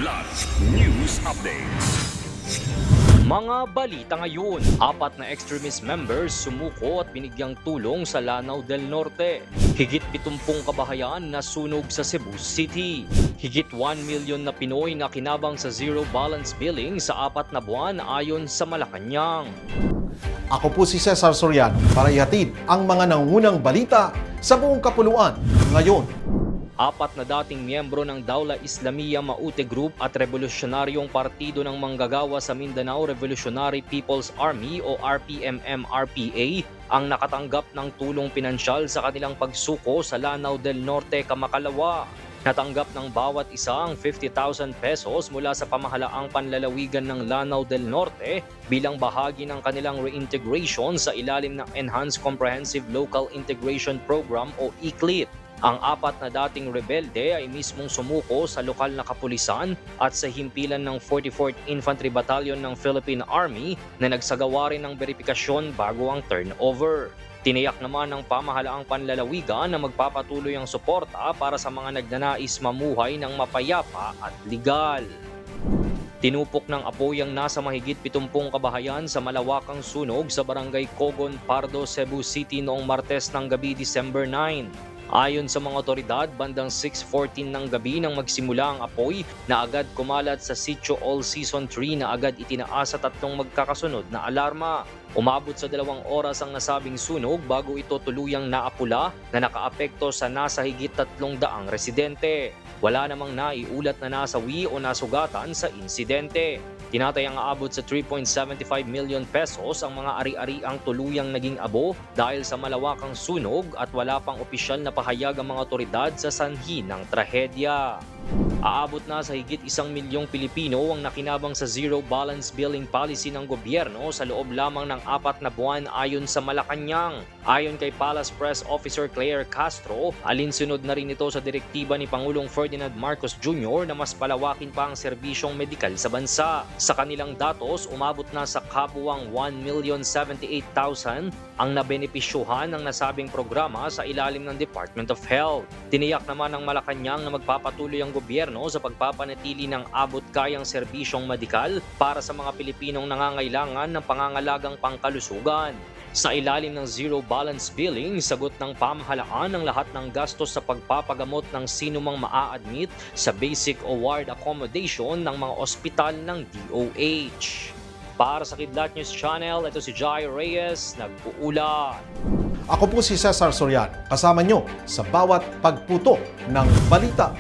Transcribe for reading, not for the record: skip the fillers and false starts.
Kidlat News Updates. Mga balita ngayon, 4 na extremist members sumuko at binigyang tulong sa Lanao del Norte. Higit 70 kabahayan na sunog sa Cebu City. Higit 1 million na Pinoy na kinabang sa zero balance billing sa 4 na buwan ayon sa Malacanang. Ako po si Cesar Soriano para ihatid ang mga nangungunang balita sa buong kapuluan ngayon. 4 na dating miyembro ng Dawla Islamiyya Maute Group at Revolusyonaryong Partido ng Manggagawa sa Mindanao Revolutionary People's Army o RPMM-RPA ang nakatanggap ng tulong pinansyal sa kanilang pagsuko sa Lanao del Norte, Kamakalawa. Natanggap ng bawat isa ang 50,000 pesos mula sa pamahalaang panlalawigan ng Lanao del Norte bilang bahagi ng kanilang reintegration sa ilalim ng Enhanced Comprehensive Local Integration Program o ECLIP. Ang 4 na dating rebelde ay mismong sumuko sa lokal na kapulisan at sa himpilan ng 44th Infantry Battalion ng Philippine Army na nagsagawa rin ng beripikasyon bago ang turnover. Tiniyak naman ng pamahalaang panlalawigan na magpapatuloy ang suporta para sa mga nagnanais mamuhay ng mapayapa at legal. Tinupok ng apoy ang nasa mahigit 70 kabahayan sa malawakang sunog sa barangay Cogon, Pardo, Cebu City noong Martes ng gabi, December 9. Ayon sa mga otoridad, bandang 6:14 ng gabi nang magsimula ang apoy na agad kumalat sa Sitio All Season 3 na agad itinaas sa 3 magkakasunod na alarma. Umabot sa 2 oras ang nasabing sunog bago ito tuluyang naapula na nakaapekto sa nasa higit 300 residente. Wala namang naiulat na nasawi o nasugatan sa insidente. Tinatayang aabot sa 3.75 million pesos ang mga ari-ariang tuluyang naging abo dahil sa malawakang sunog at wala pang opisyal na pahayag ang mga otoridad sa sanhi ng trahedya. Aabot na sa higit 1 milyong Pilipino ang nakinabang sa zero balance billing policy ng gobyerno sa loob lamang ng 4 na buwan ayon sa Malacanang. Ayon kay Palace Press Officer Claire Castro, alinsunod na rin ito sa direktiba ni Pangulong Ferdinand Marcos Jr. na mas palawakin pa ang serbisyong medikal sa bansa. Sa kanilang datos, umabot na sa kabuwang 1,078,000 ang nabenepisyuhan ng nasabing programa sa ilalim ng Department of Health. Tiniyak naman ng Malacanang na magpapatuloy ang gobyerno sa pagpapanatili ng abot-kayang serbisyong medikal para sa mga Pilipinong nangangailangan ng pangangalagang pangkalusugan. Sa ilalim ng zero balance billing, sagot ng pamahalaan ang lahat ng gastos sa pagpapagamot ng sinumang maa-admit sa basic o ward accommodation ng mga ospital ng DOH. Para sa Kidlat News Channel, ito si Jai Reyes, nagpuulat. Ako po si Cesar Soriano, kasama nyo sa bawat pagputo ng balita.